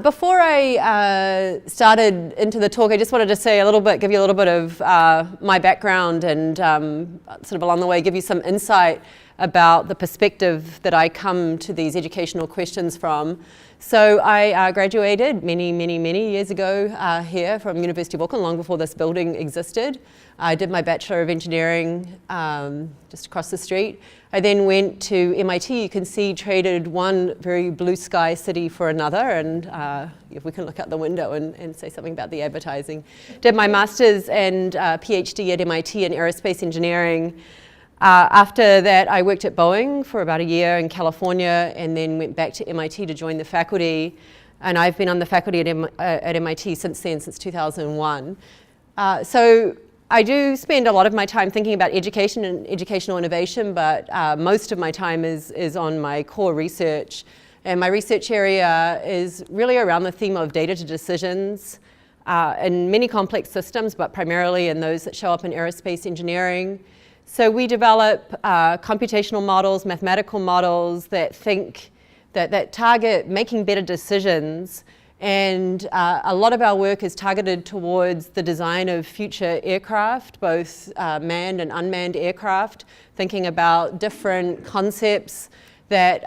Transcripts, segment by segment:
Before I started into the talk, I just wanted to say give you a little bit of my background and sort of along the way give you some insight about the perspective that I come to these educational questions from. So I graduated many years ago here from University of Auckland, long before this building existed. I did my Bachelor of Engineering just across the street. I then went to MIT. You can see traded one very blue sky city for another, and if we can look out the window and say something about the advertising. Did my master's and PhD at MIT in aerospace engineering. After that, I worked at Boeing for about a year in California and then went back to MIT to join the faculty. And I've been on the faculty at MIT since then, since 2001. So I do spend a lot of my time thinking about education and educational innovation, but most of my time is on my core research. And my research area is really around the theme of data to decisions in many complex systems, but primarily in those that show up in aerospace engineering. So we develop computational models, mathematical models that target making better decisions. And a lot of our work is targeted towards the design of future aircraft, both manned and unmanned aircraft, thinking about different concepts that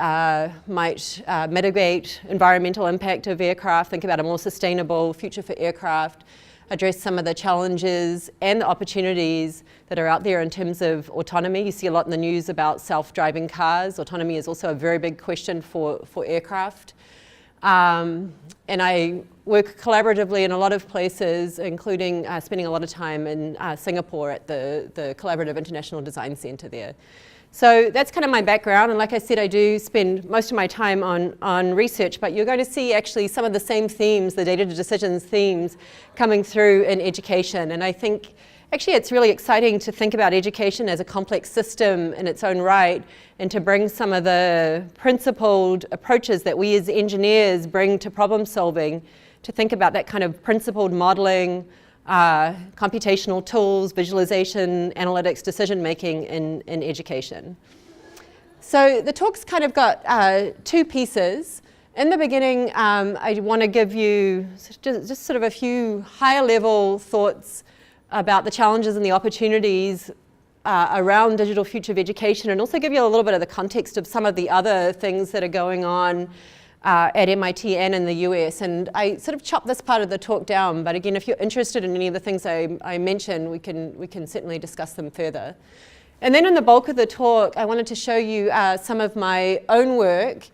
might mitigate environmental impact of aircraft, think about a more sustainable future for aircraft, address some of the challenges and the opportunities that are out there in terms of autonomy. You see a lot in the news about self-driving cars. Autonomy is also a very big question for aircraft. And I work collaboratively in a lot of places, including spending a lot of time in Singapore at the Collaborative International Design Center there. So that's kind of my background, and like I said, I do spend most of my time on research, but you're going to see actually some of the same themes, the data to decisions themes, coming through in education. And I think actually it's really exciting to think about education as a complex system in its own right, and to bring some of the principled approaches that we as engineers bring to problem solving, to think about that kind of principled modeling, computational tools, visualization, analytics, decision-making in education. So the talk's kind of got two pieces. In the beginning, I want to give you just sort of a few higher-level thoughts about the challenges and the opportunities around digital future of education, and also give you a little bit of the context of some of the other things that are going on at MIT and in the US. And I sort of chopped this part of the talk down, but again, if you're interested in any of the things I mentioned, we can certainly discuss them further. And then in the bulk of the talk, I wanted to show you some of my own work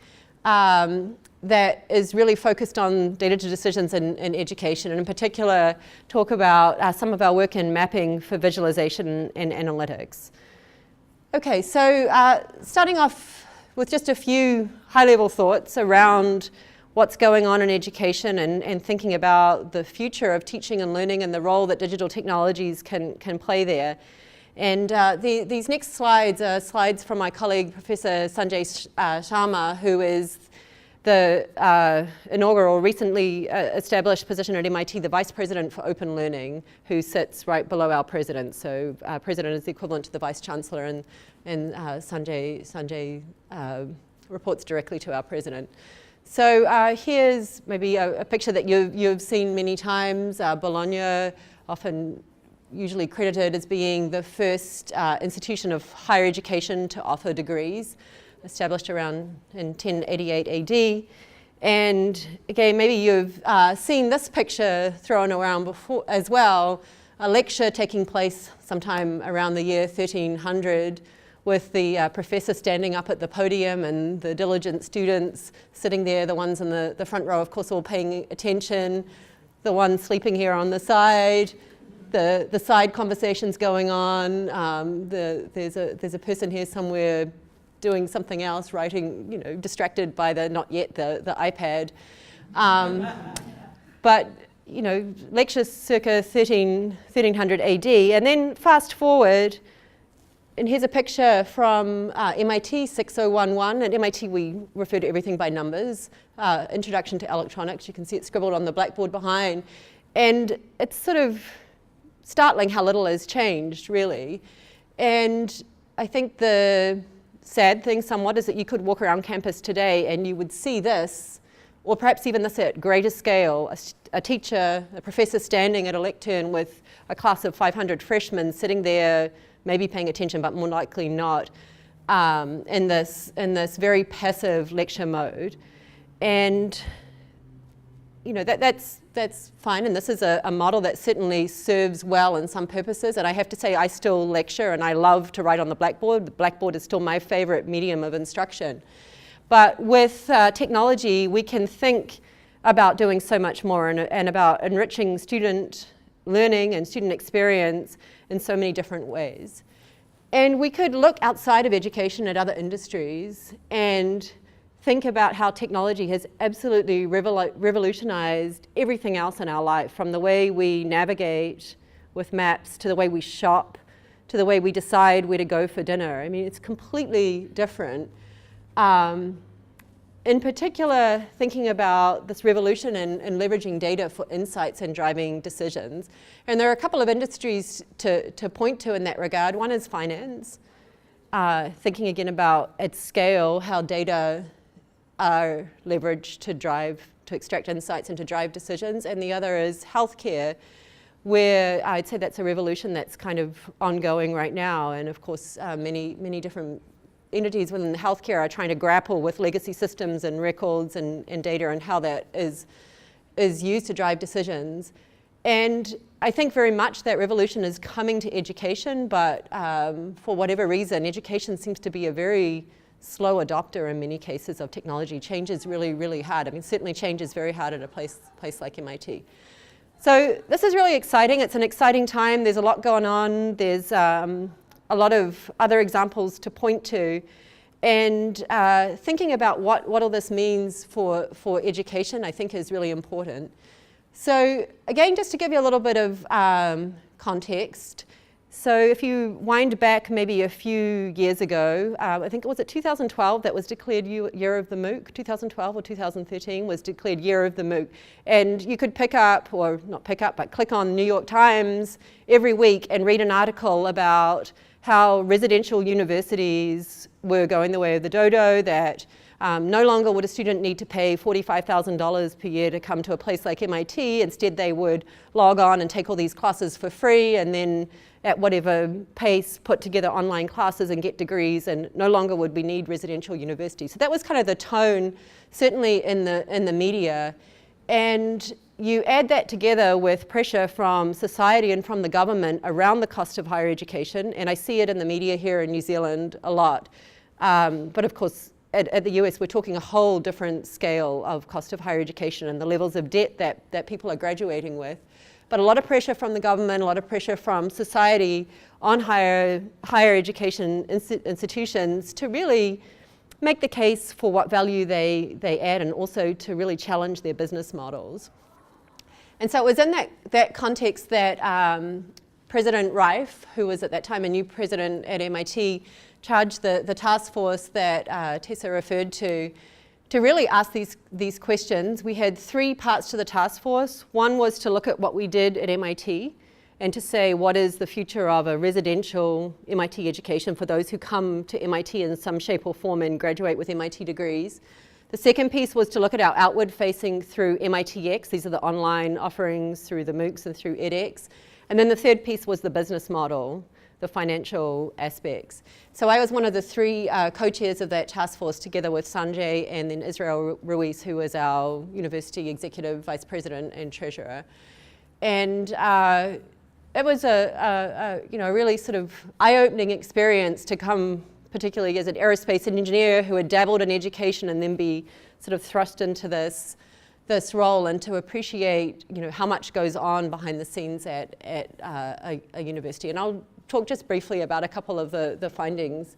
that is really focused on data to decisions in education, and in particular talk about some of our work in mapping for visualization and analytics. Okay, so starting off with just a few high-level thoughts around what's going on in education and thinking about the future of teaching and learning and the role that digital technologies can play there. And these next slides are slides from my colleague, Professor Sanjay Sharma, who is the inaugural, recently established position at MIT, the Vice President for Open Learning, who sits right below our President. So President is the equivalent to the Vice Chancellor, and Sanjay reports directly to our President. So here's maybe a picture that you've seen many times. Bologna, often usually credited as being the first institution of higher education to offer degrees, established around in 1088 AD. And again, maybe you've seen this picture thrown around before as well, a lecture taking place sometime around the year 1300 with the professor standing up at the podium and the diligent students sitting there, the ones in the front row, of course, all paying attention, the one sleeping here on the side, the side conversations going on, there's a person here somewhere doing something else, writing, distracted by not yet the iPad. But, lectures circa 1300 AD. And then fast forward, and here's a picture from MIT 6011. At MIT, we refer to everything by numbers. Introduction to Electronics. You can see it scribbled on the blackboard behind. And it's sort of startling how little has changed, really. And I think the sad thing somewhat is that you could walk around campus today and you would see this or perhaps even this at greater scale, a teacher, a professor standing at a lectern with a class of 500 freshmen sitting there, maybe paying attention, but more likely not, in this very passive lecture mode. And that's fine, and this is a model that certainly serves well in some purposes. And I have to say, I still lecture and I love to write on the blackboard. The blackboard is still my favorite medium of instruction. But with technology, we can think about doing so much more and about enriching student learning and student experience in so many different ways. And we could look outside of education at other industries and think about how technology has absolutely revolutionized everything else in our life, from the way we navigate with maps to the way we shop to the way we decide where to go for dinner. I mean, it's completely different. In particular, thinking about this revolution in leveraging data for insights and driving decisions. And there are a couple of industries to point to in that regard. One is finance, thinking again about at scale how data are leveraged to extract insights and to drive decisions. And the other is healthcare, where I'd say that's a revolution that's kind of ongoing right now. And of course, many different entities within healthcare are trying to grapple with legacy systems and records and data and how that is used to drive decisions. And I think very much that revolution is coming to education, but for whatever reason, education seems to be a very slow adopter in many cases of technology. Change is really, really hard. I mean, certainly change is very hard at a place like MIT. So this is really exciting. It's an exciting time. There's a lot going on. There's a lot of other examples to point to. And thinking about what all this means for education, I think is really important. So again, just to give you a little bit of context. So if you wind back maybe a few years ago, I think it was 2012 that was declared Year of the MOOC. 2012 or 2013 was declared Year of the MOOC. And you could pick up, or not pick up, but click on New York Times every week and read an article about how residential universities were going the way of the dodo, that no longer would a student need to pay $45,000 per year to come to a place like MIT. Instead, they would log on and take all these classes for free, and then at whatever pace put together online classes and get degrees, and no longer would we need residential universities. So that was kind of the tone, certainly in the media. And you add that together with pressure from society and from the government around the cost of higher education, and I see it in the media here in New Zealand a lot. But of course, at the US, we're talking a whole different scale of cost of higher education and the levels of debt that people are graduating with. But a lot of pressure from the government, a lot of pressure from society on higher education institutions to really make the case for what value they add, and also to really challenge their business models. And so it was in that context that President Reif, who was at that time a new president at MIT, charged the task force that Tessa referred to really ask these questions. We had three parts to the task force. One was to look at what we did at MIT and to say what is the future of a residential MIT education for those who come to MIT in some shape or form and graduate with MIT degrees. The second piece was to look at our outward facing through MITx. These are the online offerings through the MOOCs and through edX. And then the third piece was the business model, the financial aspects. So I was one of the three co-chairs of that task force, together with Sanjay and then Israel Ruiz, who was our university executive vice president and treasurer. And it was a really sort of eye-opening experience to come, particularly as an aerospace engineer who had dabbled in education, and then be sort of thrust into this role, and to appreciate how much goes on behind the scenes at a university. And I'll talk just briefly about a couple of the findings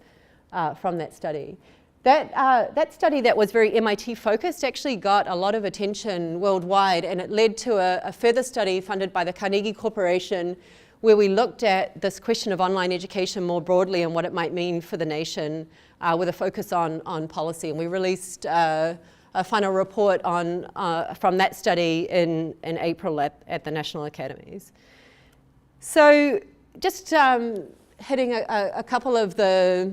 from that study. That study that was very MIT focused actually got a lot of attention worldwide, and it led to a further study funded by the Carnegie Corporation, where we looked at this question of online education more broadly and what it might mean for the nation, with a focus on policy. And we released a final report from that study in April at the National Academies. So just hitting a couple of the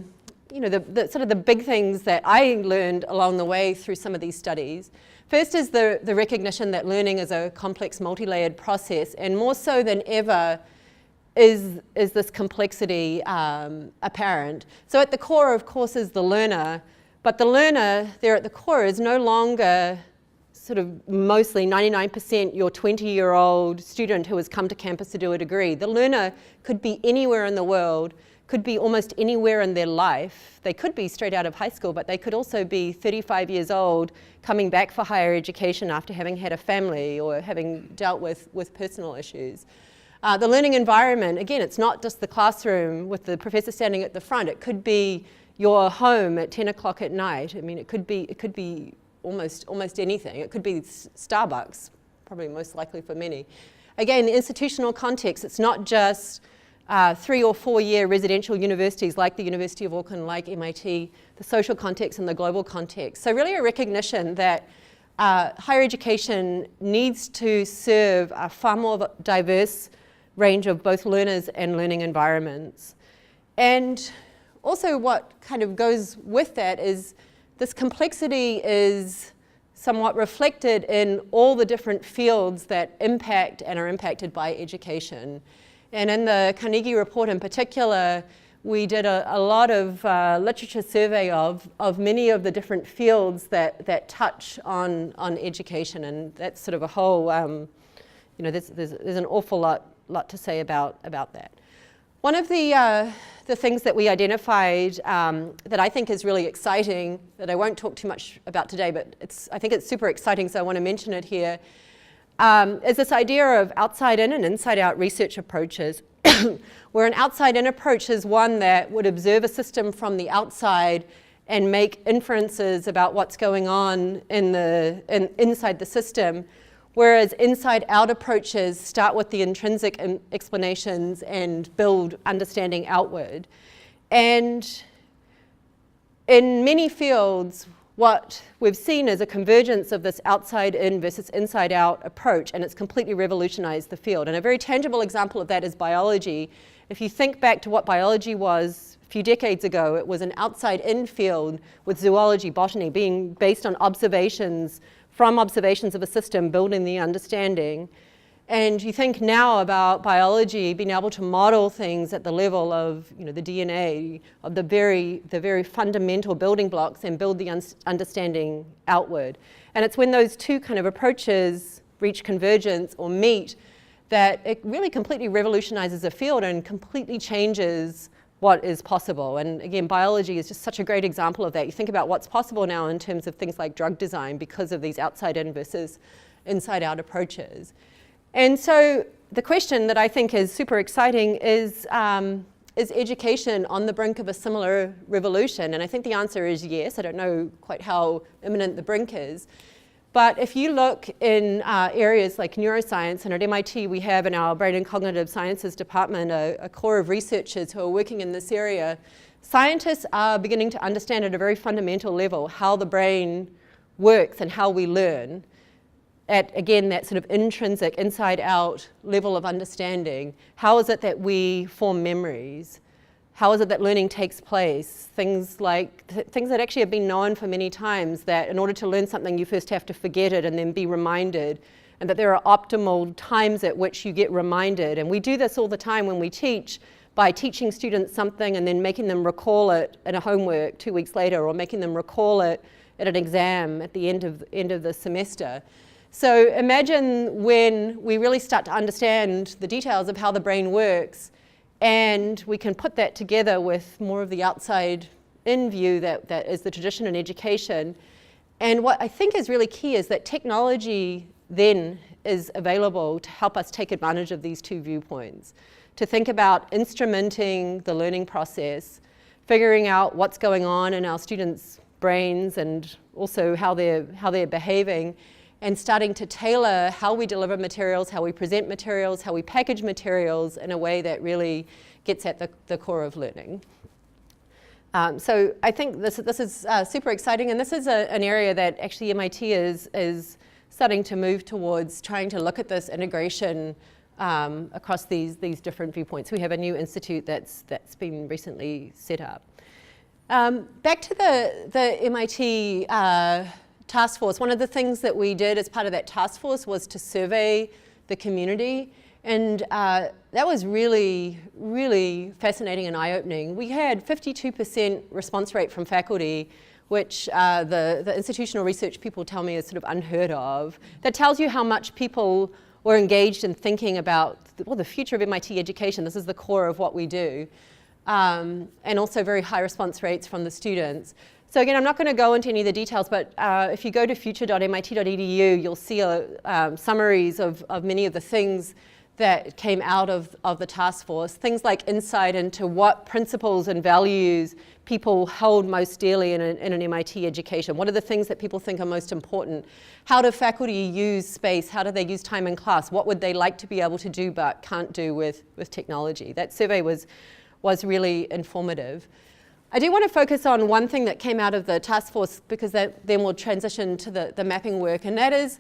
sort of the big things that I learned along the way through some of these studies. First is the recognition that learning is a complex, multi-layered process, and more so than ever is this complexity apparent. So at the core, of course, is the learner, but the learner there at the core is no longer sort of mostly 99% your 20-year-old student who has come to campus to do a degree. The learner could be anywhere in the world, could be almost anywhere in their life. They could be straight out of high school, but they could also be 35 years old coming back for higher education after having had a family or having dealt with personal issues. The learning environment, again, it's not just the classroom with the professor standing at the front. It could be your home at 10 o'clock at night. I mean, it could be almost anything. It could be Starbucks, probably most likely for many. Again, the institutional context, it's not just 3 or 4 year residential universities like the University of Auckland, like MIT, the social context and the global context. So really a recognition that higher education needs to serve a far more diverse range of both learners and learning environments. And also what kind of goes with that is this complexity is somewhat reflected in all the different fields that impact and are impacted by education. And in the Carnegie report in particular, we did a lot of literature survey of many of the different fields that touch on education, and that's sort of a whole, there's an awful lot to say about that. One of the things that we identified that I think is really exciting, that I won't talk too much about today, but I think it's super exciting, so I want to mention it here, is this idea of outside-in and inside-out research approaches, where an outside-in approach is one that would observe a system from the outside and make inferences about what's going on inside the system, whereas inside-out approaches start with the intrinsic explanations and build understanding outward. And in many fields, what we've seen is a convergence of this outside-in versus inside-out approach, and it's completely revolutionized the field. And a very tangible example of that is biology. If you think back to what biology was a few decades ago, it was an outside-in field with zoology, botany, being based on observations of a system, building the understanding. And you think now about biology being able to model things at the level of the DNA, of the very fundamental building blocks, and build the understanding outward. And it's when those two kind of approaches reach convergence or meet that it really completely revolutionizes a field and completely changes what is possible. And again, biology is just such a great example of that. You think about what's possible now in terms of things like drug design because of these outside-in versus inside-out approaches. And so the question that I think is super exciting is education on the brink of a similar revolution? And I think the answer is yes. I don't know quite how imminent the brink is. But if you look in areas like neuroscience, and at MIT we have in our Brain and Cognitive Sciences department a core of researchers who are working in this area, scientists are beginning to understand at a very fundamental level how the brain works and how we learn at, again, that sort of intrinsic, inside-out level of understanding. How is it that we form memories? How is it that learning takes place? Things that actually have been known for many times, that in order to learn something, you first have to forget it and then be reminded, and that there are optimal times at which you get reminded. And we do this all the time when we teach, by teaching students something and then making them recall it in a homework 2 weeks later, or making them recall it at an exam at the end of the semester. So imagine when we really start to understand the details of how the brain works, and we can put that together with more of the outside-in view that is the tradition in education. And what I think is really key is that technology then is available to help us take advantage of these two viewpoints, to think about instrumenting the learning process, figuring out what's going on in our students' brains and also how they're behaving, and starting to tailor how we deliver materials, how we present materials, how we package materials in a way that really gets at the core of learning. So I think this is super exciting, and this is an area that actually MIT is starting to move towards, trying to look at this integration across these different viewpoints. We have a new institute that's been recently set up. Back to the MIT task force, one of the things that we did as part of that task force was to survey the community. And that was really, really fascinating and eye-opening. We had 52% response rate from faculty, which the institutional research people tell me is sort of unheard of. That tells you how much people were engaged in thinking about the future of MIT education. This is the core of what we do. And also very high response rates from the students. So again, I'm not going to go into any of the details, but if you go to future.mit.edu, you'll see summaries of many of the things that came out of the task force. Things like insight into what principles and values people hold most dearly in an MIT education. What are the things that people think are most important? How do faculty use space? How do they use time in class? What would they like to be able to do but can't do with technology? That survey was really informative. I do want to focus on one thing that came out of the task force, because then we'll transition to the mapping work, and that is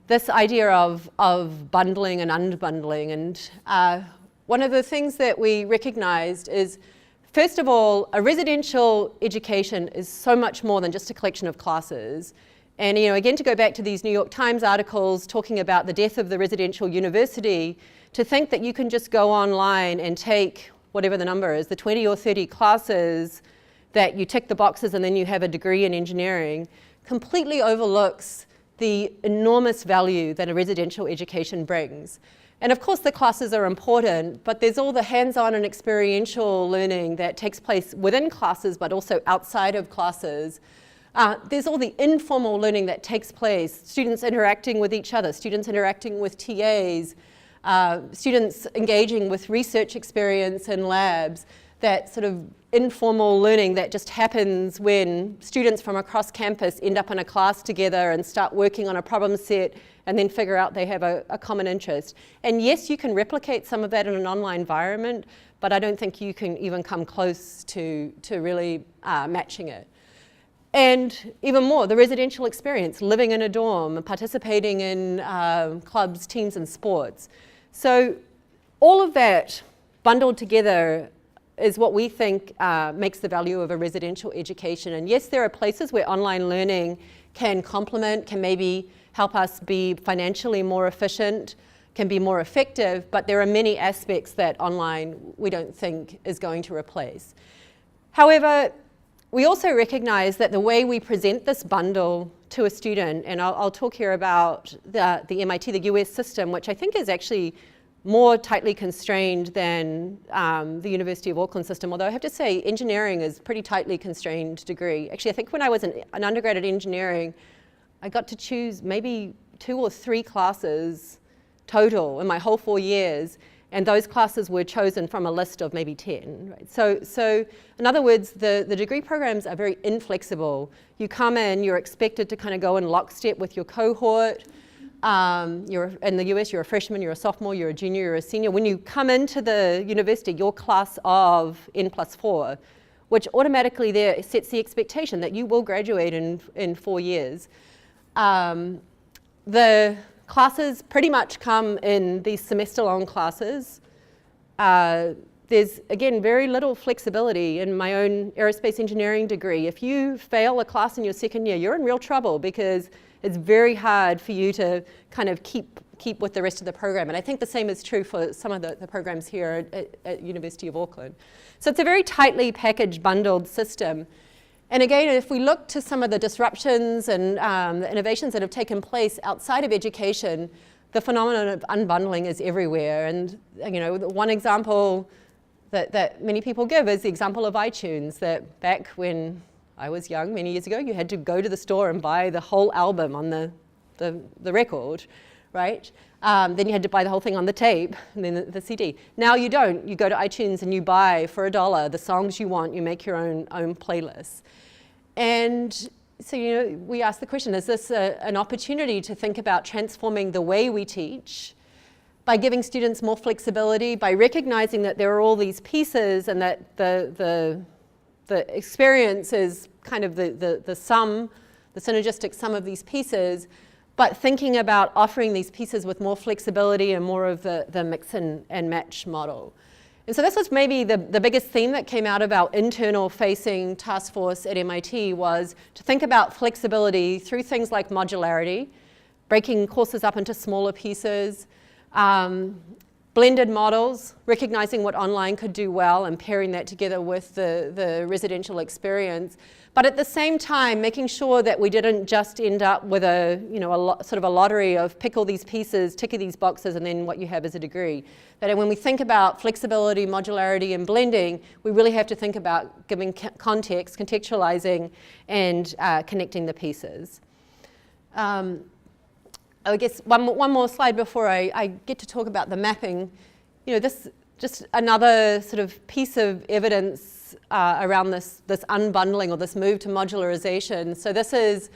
this idea of bundling and unbundling. And one of the things that we recognized is, first of all, a residential education is so much more than just a collection of classes. And again, to go back to these New York Times articles talking about the death of the residential university, to think that you can just go online and take whatever the number is, the 20 or 30 classes that you tick the boxes and then you have a degree in engineering, completely overlooks the enormous value that a residential education brings. And of course the classes are important, but there's all the hands-on and experiential learning that takes place within classes, but also outside of classes. There's all the informal learning that takes place, students interacting with each other, students interacting with TAs, students engaging with research experience in labs, that sort of informal learning that just happens when students from across campus end up in a class together and start working on a problem set and then figure out they have a common interest. And yes, you can replicate some of that in an online environment, but I don't think you can even come close to really matching it. And even more, the residential experience, living in a dorm, participating in clubs, teams, and sports. So all of that bundled together is what we think makes the value of a residential education. And yes, there are places where online learning can complement, can maybe help us be financially more efficient, can be more effective, but there are many aspects that online we don't think is going to replace. However, we also recognize that the way we present this bundle to a student, and I'll talk here about the MIT, the US system, which I think is actually more tightly constrained than the University of Auckland system, although I have to say engineering is a pretty tightly constrained degree. Actually, I think when I was an undergrad at engineering, I got to choose maybe 2 or 3 classes total in my whole 4 years, and those classes were chosen from a list of maybe 10. Right? So in other words, the degree programs are very inflexible. You come in, you're expected to kind of go in lockstep with your cohort. In the US, you're a freshman, you're a sophomore, you're a junior, you're a senior. When you come into the university, you're class of N+4, which automatically there sets the expectation that you will graduate in 4 years. The classes pretty much come in these semester-long classes. There's, again, very little flexibility. In my own aerospace engineering degree, if you fail a class in your second year, you're in real trouble, because it's very hard for you to kind of keep with the rest of the program. And I think the same is true for some of the programs here at University of Auckland. So it's a very tightly packaged, bundled system. And again, if we look to some of the disruptions and the innovations that have taken place outside of education, the phenomenon of unbundling is everywhere. And one example that many people give is the example of iTunes, that back when I was young, many years ago, you had to go to the store and buy the whole album on the record, right? Then you had to buy the whole thing on the tape, and then the CD. Now you don't. You go to iTunes and you buy for $1 the songs you want. You make your own playlists. And so we ask the question, is this an opportunity to think about transforming the way we teach by giving students more flexibility, by recognizing that there are all these pieces and that the experience is kind of the sum, the synergistic sum of these pieces, but thinking about offering these pieces with more flexibility and more of the mix and match model. And so this was maybe the biggest theme that came out of our internal facing task force at MIT, was to think about flexibility through things like modularity, breaking courses up into smaller pieces, blended models, recognizing what online could do well and pairing that together with the residential experience. But at the same time, making sure that we didn't just end up with sort of a lottery of pick all these pieces, tick these boxes, and then what you have is a degree. That when we think about flexibility, modularity, and blending, we really have to think about giving context, contextualizing, and connecting the pieces. I guess one more slide before I get to talk about the mapping. This just another sort of piece of evidence around this unbundling or this move to modularization. So this is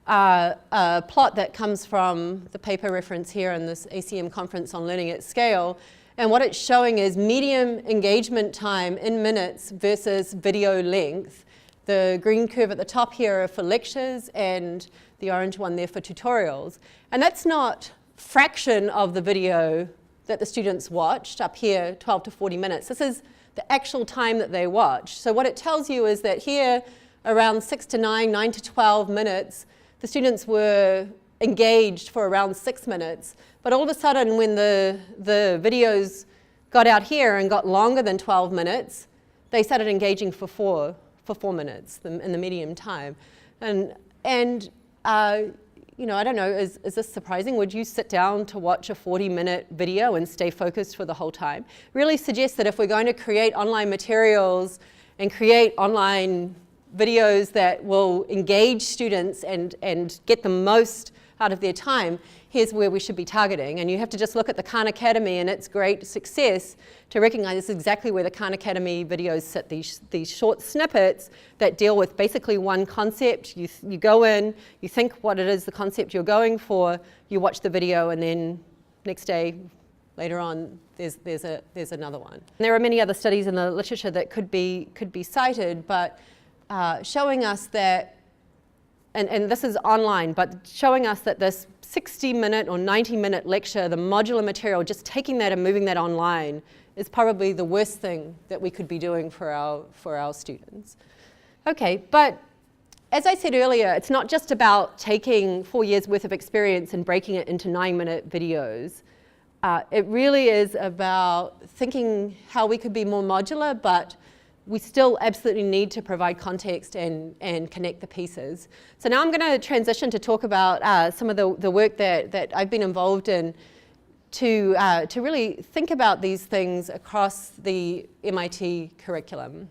a plot that comes from the paper reference here in this ACM conference on learning at scale. And what it's showing is medium engagement time in minutes versus video length. The green curve at the top here are for lectures, and the orange one there for tutorials. And that's not fraction of the video that the students watched, up here 12 to 40 minutes. This is the actual time that they watched. So what it tells you is that here, around 6 to 9, 9 to 12 minutes, the students were engaged for around 6 minutes. But all of a sudden, when the videos got out here and got longer than 12 minutes, they started engaging for 4 minutes in the medium time. And I don't know, is this surprising? Would you sit down to watch a 40-minute video and stay focused for the whole time? Really suggests that if we're going to create online materials and create online videos that will engage students and get the most out of their time, here's where we should be targeting. And you have to just look at the Khan Academy and its great success to recognize this is exactly where the Khan Academy videos sit, these short snippets that deal with basically one concept. You go in, you think what it is, the concept you're going for, you watch the video, and then next day, later on, there's another one. And there are many other studies in the literature that could be cited, but showing us that, and this is online, but showing us that this 60-minute or 90-minute lecture, the modular material, just taking that and moving that online is probably the worst thing that we could be doing for our students. Okay, but as I said earlier, it's not just about taking 4 years worth of experience and breaking it into 9-minute videos. It really is about thinking how we could be more modular, but we still absolutely need to provide context and connect the pieces. So now I'm going to transition to talk about some of the work that I've been involved in to really think about these things across the MIT curriculum.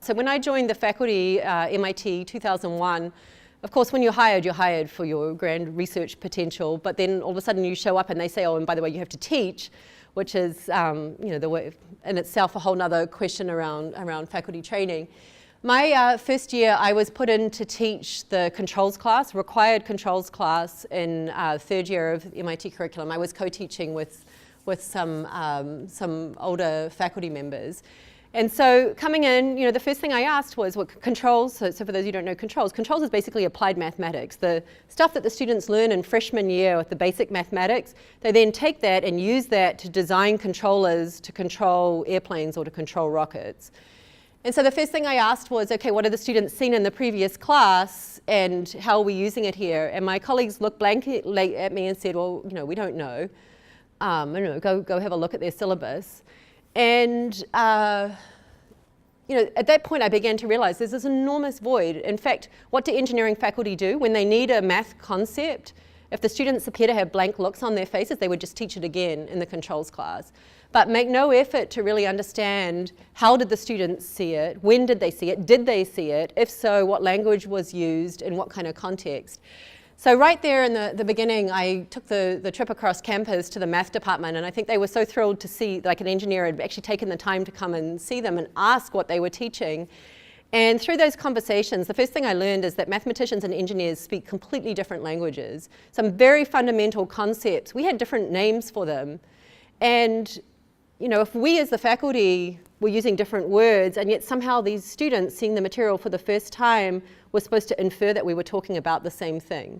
So when I joined the faculty MIT 2001, of course, when you're hired for your grand research potential, but then all of a sudden you show up and they say, oh, and by the way, you have to teach, which is the way in itself a whole nother question around faculty training. My first year, I was put in to teach the controls class, required controls class in third year of MIT curriculum. I was co-teaching with some older faculty members. And so coming in, the first thing I asked was what controls, so for those who don't know controls is basically applied mathematics. The stuff that the students learn in freshman year with the basic mathematics, they then take that and use that to design controllers to control airplanes or to control rockets. And so the first thing I asked was, okay, what have the students seen in the previous class and how are we using it here? And my colleagues looked blankly at me and said, well, we don't know. I don't know, go have a look at their syllabus. And at that point I began to realize there's this enormous void. In fact, what do engineering faculty do when they need a math concept? If the students appear to have blank looks on their faces, they would just teach it again in the controls class. But make no effort to really understand how did the students see it, when did they see it, did they see it, if so, what language was used, in what kind of context. So right there in the beginning, I took the trip across campus to the math department, and I think they were so thrilled to see, like an engineer had actually taken the time to come and see them and ask what they were teaching. And through those conversations, the first thing I learned is that mathematicians and engineers speak completely different languages. Some very fundamental concepts, we had different names for them. And if we as the faculty were using different words, and yet somehow these students seeing the material for the first time were supposed to infer that we were talking about the same thing.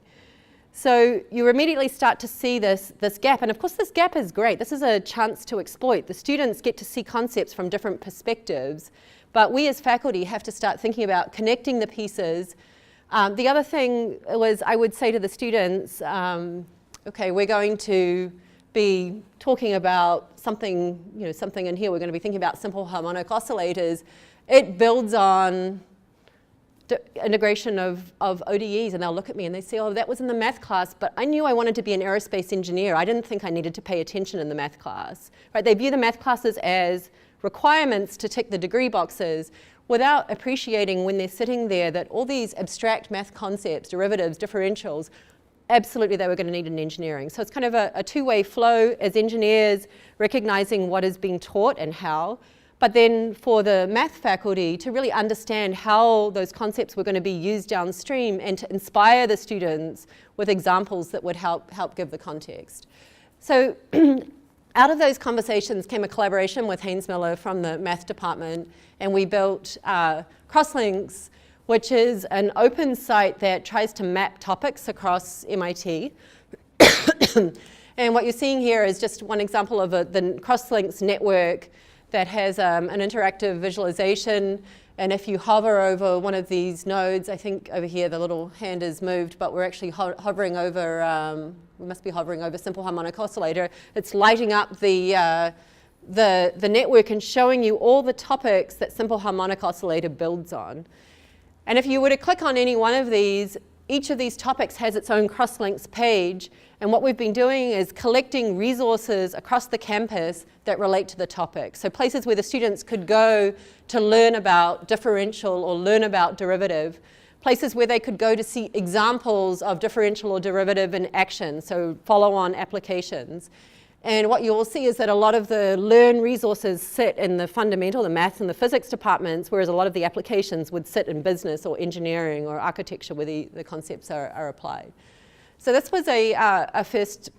So you immediately start to see this gap. And of course, this gap is great. This is a chance to exploit. The students get to see concepts from different perspectives. But we as faculty have to start thinking about connecting the pieces. The other thing was I would say to the students, okay, we're going to be talking about something, something in here. We're going to be thinking about simple harmonic oscillators. It builds on integration of ODEs, and they'll look at me and they say, oh, that was in the math class, but I knew I wanted to be an aerospace engineer. I didn't think I needed to pay attention in the math class. Right? They view the math classes as requirements to tick the degree boxes without appreciating when they're sitting there that all these abstract math concepts, derivatives, differentials, absolutely they were going to need in engineering. So it's kind of a two-way flow as engineers, recognizing what is being taught and how, but then for the math faculty to really understand how those concepts were going to be used downstream and to inspire the students with examples that would help give the context. So out of those conversations came a collaboration with Haynes Miller from the math department, and we built Crosslinks, which is an open site that tries to map topics across MIT. And what you're seeing here is just one example of the Crosslinks network that has an interactive visualization. And if you hover over one of these nodes, I think over here the little hand is moved, but we're actually hovering over, we must be hovering over simple harmonic oscillator. It's lighting up the network and showing you all the topics that simple harmonic oscillator builds on. And if you were to click on any one of these, each of these topics has its own Crosslinks page. And what we've been doing is collecting resources across the campus that relate to the topic. So places where the students could go to learn about differential or learn about derivative. Places where they could go to see examples of differential or derivative in action, so follow-on applications. And what you will see is that a lot of the learn resources sit in the fundamental, the maths and the physics departments, whereas a lot of the applications would sit in business or engineering or architecture where the concepts are applied. So this was a first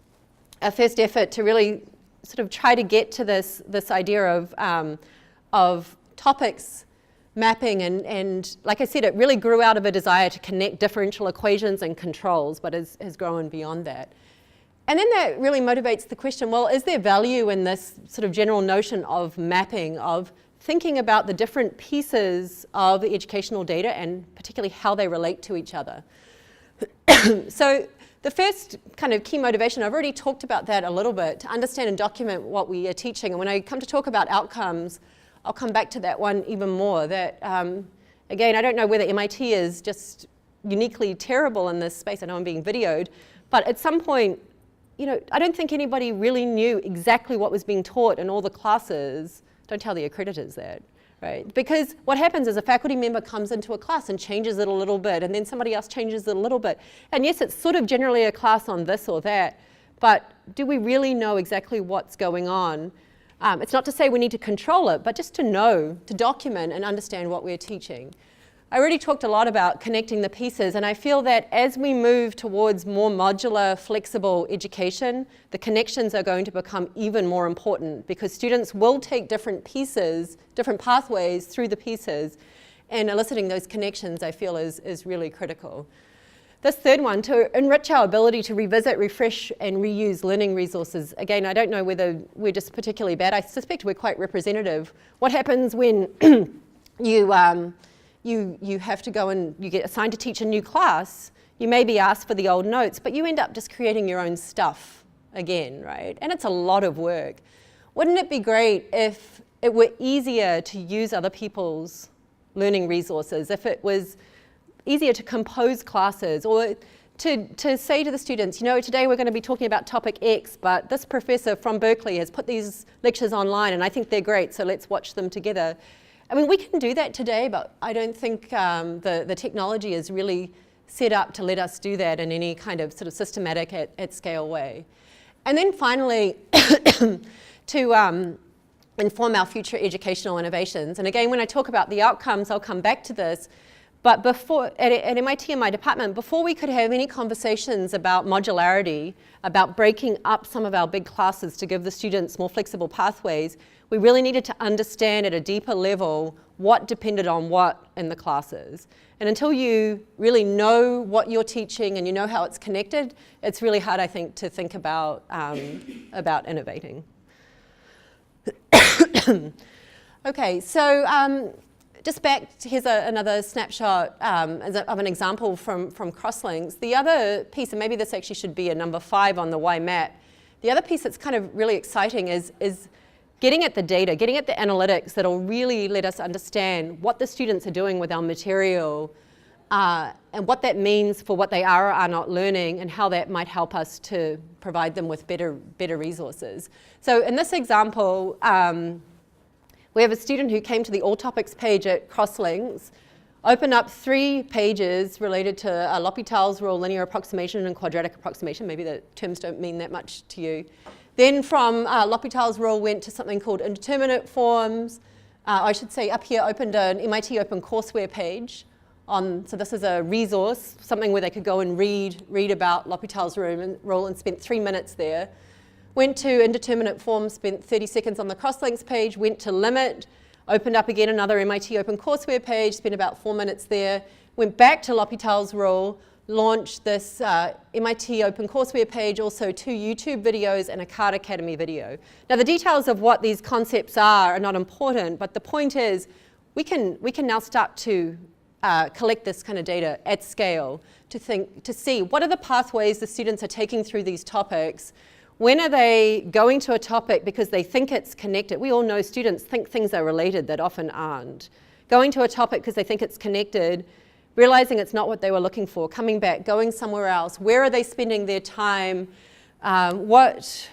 effort to really sort of try to get to this idea of topics mapping, and like I said, it really grew out of a desire to connect differential equations and controls, but has grown beyond that. And then that really motivates the question, well, is there value in this sort of general notion of mapping, of thinking about the different pieces of the educational data and particularly how they relate to each other? So the first kind of key motivation, I've already talked about that a little bit, to understand and document what we are teaching. And when I come to talk about outcomes, I'll come back to that one even more. That, again, I don't know whether MIT is just uniquely terrible in this space. I know I'm being videoed, but at some point, I don't think anybody really knew exactly what was being taught in all the classes. Don't tell the accreditors that, right? Because what happens is a faculty member comes into a class and changes it a little bit, and then somebody else changes it a little bit. And yes, it's sort of generally a class on this or that, but do we really know exactly what's going on? It's not to say we need to control it, but just to know, to document and understand what we're teaching. I already talked a lot about connecting the pieces, and I feel that as we move towards more modular, flexible education, the connections are going to become even more important because students will take different pieces, different pathways through the pieces, and eliciting those connections I feel is really critical. This third one, to enrich our ability to revisit, refresh, and reuse learning resources. Again, I don't know whether we're just particularly bad. I suspect we're quite representative. What happens when you have to go and you get assigned to teach a new class, you may be asked for the old notes, but you end up just creating your own stuff again, right? And it's a lot of work. Wouldn't it be great if it were easier to use other people's learning resources, if it was easier to compose classes, or to say to the students, today we're going to be talking about topic X, but this professor from Berkeley has put these lectures online and I think they're great, so let's watch them together. I mean, we can do that today, but I don't think the technology is really set up to let us do that in any kind of sort of systematic at scale way. And then finally, to inform our future educational innovations. And again, when I talk about the outcomes, I'll come back to this. But before, at MIT in my department, before we could have any conversations about modularity, about breaking up some of our big classes to give the students more flexible pathways, we really needed to understand at a deeper level what depended on what in the classes. And until you really know what you're teaching and you know how it's connected, it's really hard, I think, to think about innovating. Okay, so just back, here's another snapshot of an example from Crosslinks. The other piece, and maybe this actually should be a number 5 on the Y map, the other piece that's kind of really exciting is getting at the data, getting at the analytics that'll really let us understand what the students are doing with our material and what that means for what they are or are not learning and how that might help us to provide them with better resources. So in this example, we have a student who came to the All Topics page at Crosslinks, opened up 3 pages related to L'Hopital's rule, linear approximation and quadratic approximation. Maybe the terms don't mean that much to you. Then from L'Hopital's rule went to something called indeterminate forms. I should say up here opened an MIT OpenCourseware page. So this is a resource, something where they could go and read about L'Hopital's rule and spent 3 minutes there. Went to indeterminate forms, spent 30 seconds on the Crosslinks page, went to limit, opened up again another MIT OpenCourseware page, spent about 4 minutes there, went back to L'Hopital's rule, launched this MIT OpenCourseware page, also 2 YouTube videos and a Khan Academy video. Now the details of what these concepts are not important, but the point is we can now start to collect this kind of data at scale to see what are the pathways the students are taking through these topics. When are they going to a topic because they think it's connected? We all know students think things are related that often aren't. Going to a topic because they think it's connected, realizing it's not what they were looking for, coming back, going somewhere else. Where are they spending their time? What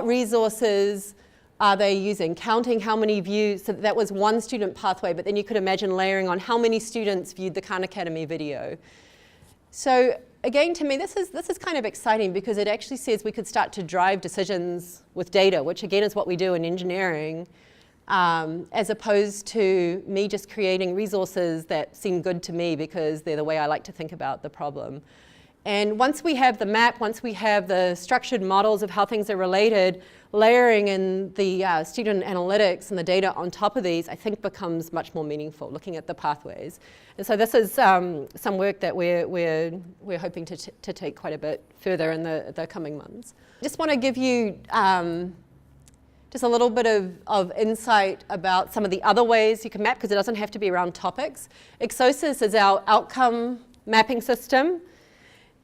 resources are they using? Counting how many views. So that was one student pathway, but then you could imagine layering on how many students viewed the Khan Academy video. So again, to me, this is kind of exciting because it actually says we could start to drive decisions with data, which again is what we do in engineering, as opposed to me just creating resources that seem good to me because they're the way I like to think about the problem. And once we have the map, once we have the structured models of how things are related, layering in the student analytics and the data on top of these, I think becomes much more meaningful, looking at the pathways. And so this is some work that we're hoping to take quite a bit further in the coming months. I just want to give you just a little bit of insight about some of the other ways you can map, because it doesn't have to be around topics. Exosis is our outcome mapping system.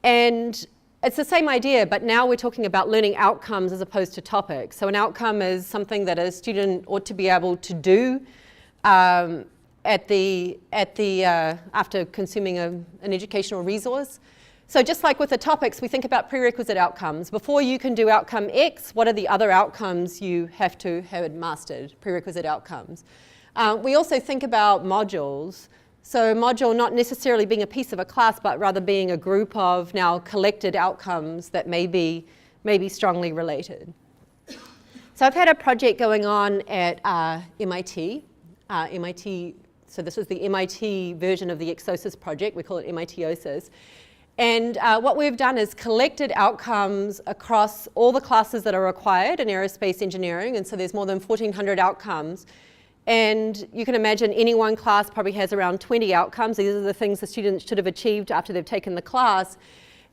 And it's the same idea, but now we're talking about learning outcomes as opposed to topics. So an outcome is something that a student ought to be able to do after consuming an educational resource. So just like with the topics, we think about prerequisite outcomes. Before you can do outcome X, what are the other outcomes you have to have mastered, prerequisite outcomes? We also think about modules. So module not necessarily being a piece of a class, but rather being a group of now collected outcomes that may be strongly related. So I've had a project going on at MIT. So this was the MIT version of the Exosis project. We call it MIT-OSIS. And what we've done is collected outcomes across all the classes that are required in aerospace engineering. And so there's more than 1,400 outcomes. And you can imagine any one class probably has around 20 outcomes. These are the things the students should have achieved after they've taken the class.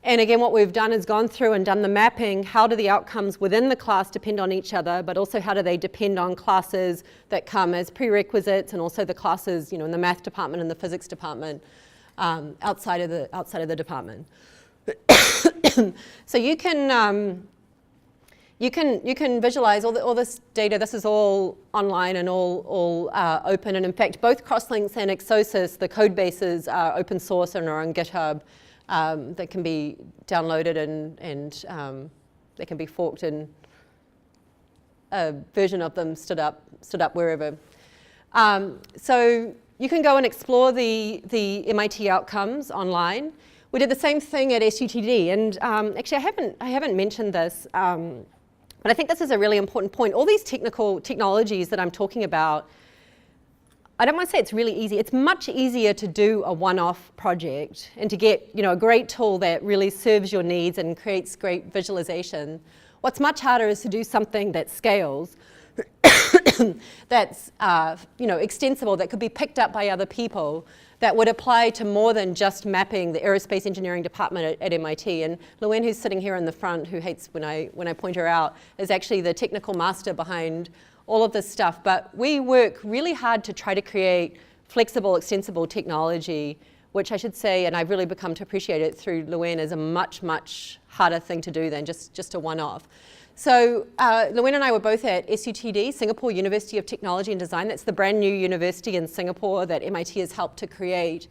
And again, what we've done is gone through and done the mapping. How do the outcomes within the class depend on each other, but also how do they depend on classes that come as prerequisites, and also the classes, in the math department and the physics department outside of the department. So you can visualize all this data. This is all online and all open. And in fact, both Crosslinks and Exosis, the code bases are open source and are on GitHub. They can be downloaded and they can be forked, and a version of them stood up wherever. So you can go and explore the MIT outcomes online. We did the same thing at SUTD, and actually I haven't mentioned this. But I think this is a really important point. All these technologies that I'm talking about, I don't want to say it's really easy. It's much easier to do a one-off project and to get a great tool that really serves your needs and creates great visualization. What's much harder is to do something that scales. that's extensible, that could be picked up by other people, that would apply to more than just mapping the aerospace engineering department at MIT. And Luann, who's sitting here in the front, who hates when I point her out, is actually the technical master behind all of this stuff. But we work really hard to try to create flexible, extensible technology, which I should say, and I've really become to appreciate it through Luann, is a much, much harder thing to do than just a one-off. So Luann and I were both at SUTD, Singapore University of Technology and Design. That's the brand new university in Singapore that MIT has helped to create.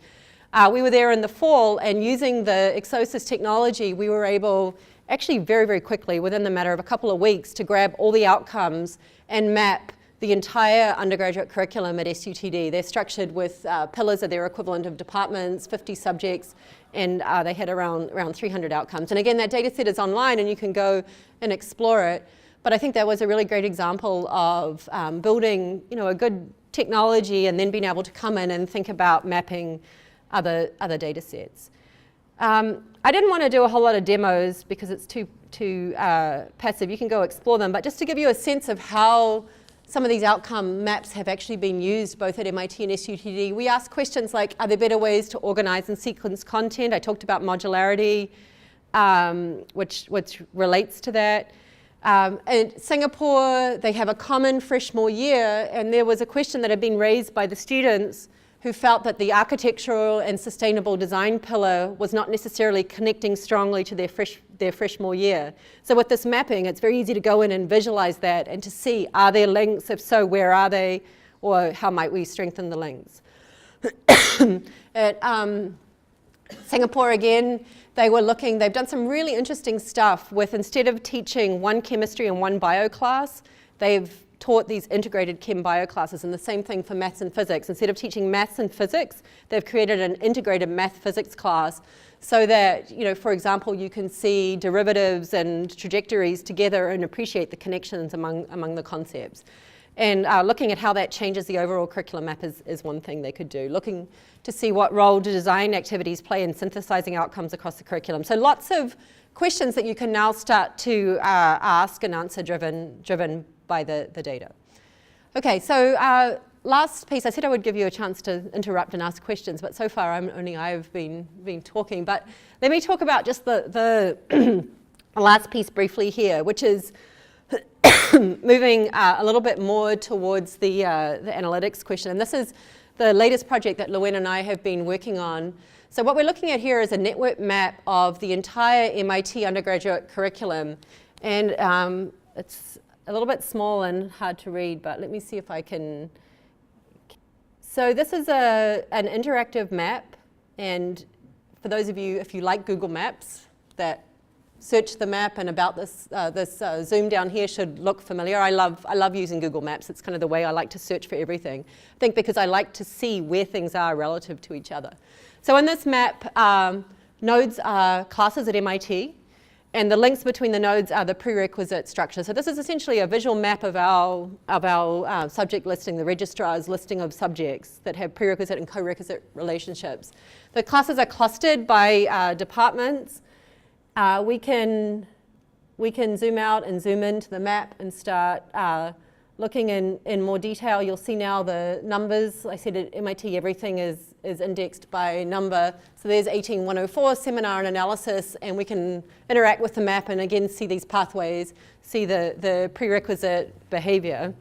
We were there in the fall, and using the Exosys technology, we were able, actually very, very quickly, within the matter of a couple of weeks, to grab all the outcomes and map the entire undergraduate curriculum at SUTD. They're structured with pillars of their equivalent of departments, 50 subjects, and they had around 300 outcomes. And again, that data set is online and you can go and explore it. But I think that was a really great example of building a good technology and then being able to come in and think about mapping other data sets. I didn't want to do a whole lot of demos because it's too passive. You can go explore them. But just to give you a sense of how some of these outcome maps have actually been used both at MIT and SUTD. We ask questions like, are there better ways to organize and sequence content? I talked about modularity, which relates to that. In Singapore, they have a common freshman year, and there was a question that had been raised by the students who felt that the architectural and sustainable design pillar was not necessarily connecting strongly to their freshman year. So with this mapping, it's very easy to go in and visualize that and to see, are there links? If so, where are they? Or how might we strengthen the links? At Singapore again, they've done some really interesting stuff with, instead of teaching one chemistry and one bio class, they've taught these integrated chem bio classes, and the same thing for maths and physics. Instead of teaching maths and physics, they've created an integrated math physics class so that, for example, you can see derivatives and trajectories together and appreciate the connections among the concepts. And looking at how that changes the overall curriculum map is one thing they could do. Looking to see what role do design activities play in synthesizing outcomes across the curriculum. So lots of questions that you can now start to ask and answer driven by the data. Okay, so last piece, I said I would give you a chance to interrupt and ask questions, but so far I've been talking. But let me talk about just the last piece briefly here, which is moving a little bit more towards the analytics question. And this is the latest project that Luann and I have been working on. So what we're looking at here is a network map of the entire MIT undergraduate curriculum. And it's a little bit small and hard to read, but let me see if I can. So this is an interactive map. And for those of you, if you like Google Maps, that search the map and about this zoom down here should look familiar. I love using Google Maps. It's kind of the way I like to search for everything. I think because I like to see where things are relative to each other. So in this map, nodes are classes at MIT, and the links between the nodes are the prerequisite structure. So this is essentially a visual map of our subject listing, the registrar's listing of subjects that have prerequisite and co-requisite relationships. The classes are clustered by departments. We can zoom out and zoom into the map and start looking in more detail. You'll see now the numbers. I said at MIT everything is indexed by number. So there's 18104, seminar and analysis, and we can interact with the map and again see these pathways, see the prerequisite behavior.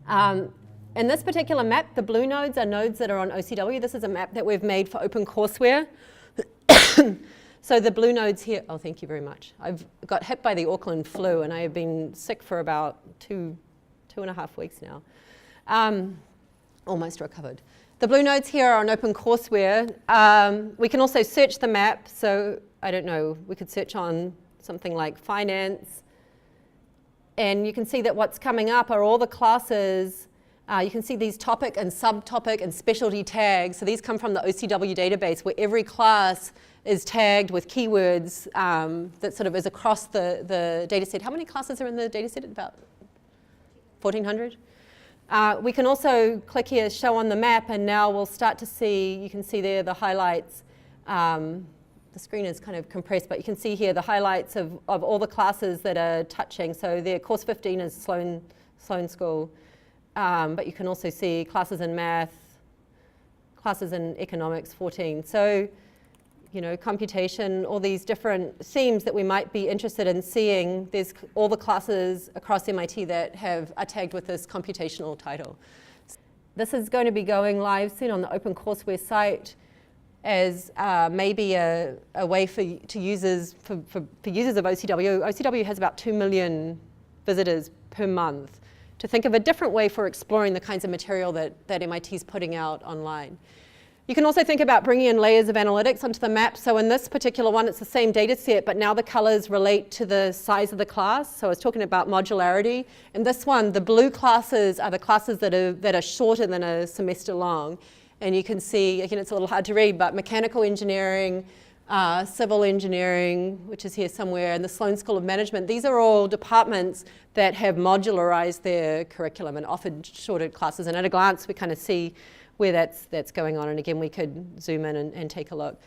In this particular map, the blue nodes are nodes that are on OCW. This is a map that we've made for OpenCourseWare. So the blue nodes here, oh, thank you very much. I've got hit by the Auckland flu and I have been sick for about two and a half weeks now. Almost recovered. The blue nodes here are on OpenCourseWare. We can also search the map. So I don't know, we could search on something like finance. And you can see that what's coming up are all the classes. You can see these topic and subtopic and specialty tags. So these come from the OCW database where every class is tagged with keywords that sort of is across the data set. How many classes are in the data set? About 1,400? We can also click here, show on the map, and now we'll start to see, you can see there the highlights. The screen is kind of compressed, but you can see here the highlights of all the classes that are touching. So there, course 15 is Sloan School, but you can also see classes in math, classes in economics, 14. So, you know, computation, all these different themes that we might be interested in seeing. There's all the classes across MIT that are tagged with this computational title. This is going to be going live soon on the OpenCourseware site as maybe a way for users of OCW. OCW has about 2 million visitors per month. To think of a different way for exploring the kinds of material that MIT is putting out online. You can also think about bringing in layers of analytics onto the map. So in this particular one, it's the same data set, but now the colors relate to the size of the class. So I was talking about modularity. In this one, the blue classes are the classes that are shorter than a semester long. And you can see, again, it's a little hard to read, but mechanical engineering, civil engineering, which is here somewhere, and the Sloan School of Management. These are all departments that have modularized their curriculum and offered shorter classes. And at a glance, we kind of see where that's going on. And again, we could zoom in and take a look.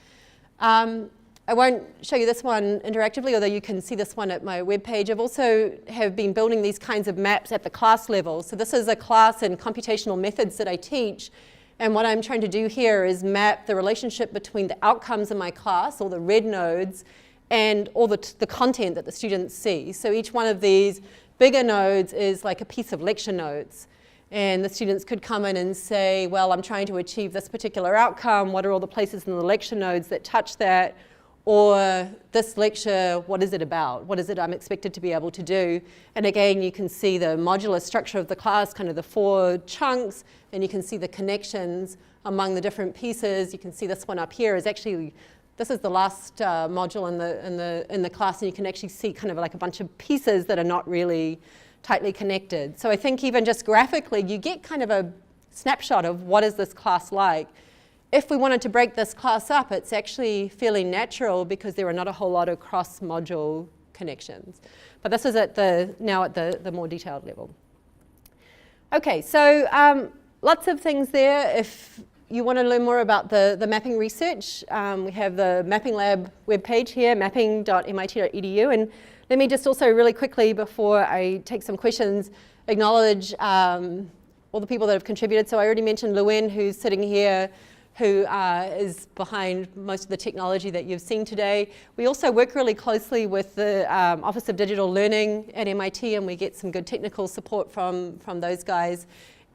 I won't show you this one interactively, although you can see this one at my webpage. I've also have been building these kinds of maps at the class level. So this is a class in computational methods that I teach. And what I'm trying to do here is map the relationship between the outcomes in my class, or the red nodes, and all the content that the students see. So each one of these bigger nodes is like a piece of lecture notes. And the students could come in and say, well, I'm trying to achieve this particular outcome. What are all the places in the lecture nodes that touch that? Or this lecture, what is it about? What is it I'm expected to be able to do? And again, you can see the modular structure of the class, kind of the 4 chunks, and you can see the connections among the different pieces. You can see this one up here is actually, this is the last module in the class, and you can actually see kind of like a bunch of pieces that are not really tightly connected. So I think even just graphically, you get kind of a snapshot of what is this class like. If we wanted to break this class up, it's actually fairly natural because there are not a whole lot of cross-module connections. But this is now at the more detailed level. Okay, so lots of things there. If you want to learn more about the mapping research, we have the Mapping Lab webpage here, mapping.mit.edu. And let me just also really quickly, before I take some questions, acknowledge all the people that have contributed. So I already mentioned Luen, who's sitting here, who is behind most of the technology that you've seen today. We also work really closely with the Office of Digital Learning at MIT, and we get some good technical support from those guys,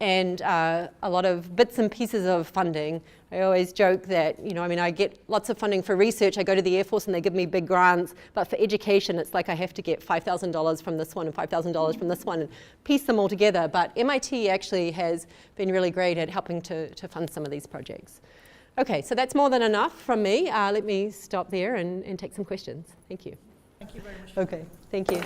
and a lot of bits and pieces of funding. I always joke that, you know, I mean, I get lots of funding for research. I go to the Air Force and they give me big grants, but for education, it's like I have to get $5,000 from this one and $5,000 from this one and piece them all together. But MIT actually has been really great at helping to fund some of these projects. Okay, so that's more than enough from me. Let me stop there and take some questions. Thank you. Thank you very much. Okay, thank you.